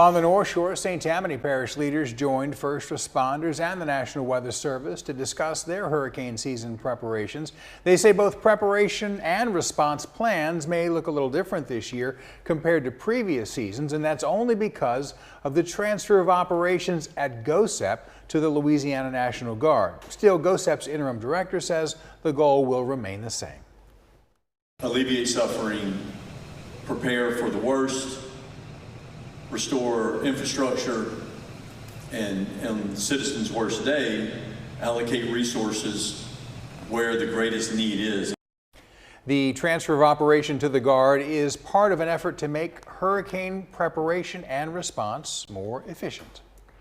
On the North Shore, St. Tammany Parish leaders joined first responders and the National Weather Service to discuss their hurricane season preparations. They say both preparation and response plans may look a little different this year compared to previous seasons, and that's only because of the transfer of operations at GOSEP to the Louisiana National Guard. Still, GOSEP's interim director says the goal will remain the same. Alleviate suffering, prepare for the worst, restore infrastructure, and on citizens' worst day, allocate resources where the greatest need is. The transfer of operation to the Guard is part of an effort to make hurricane preparation and response more efficient.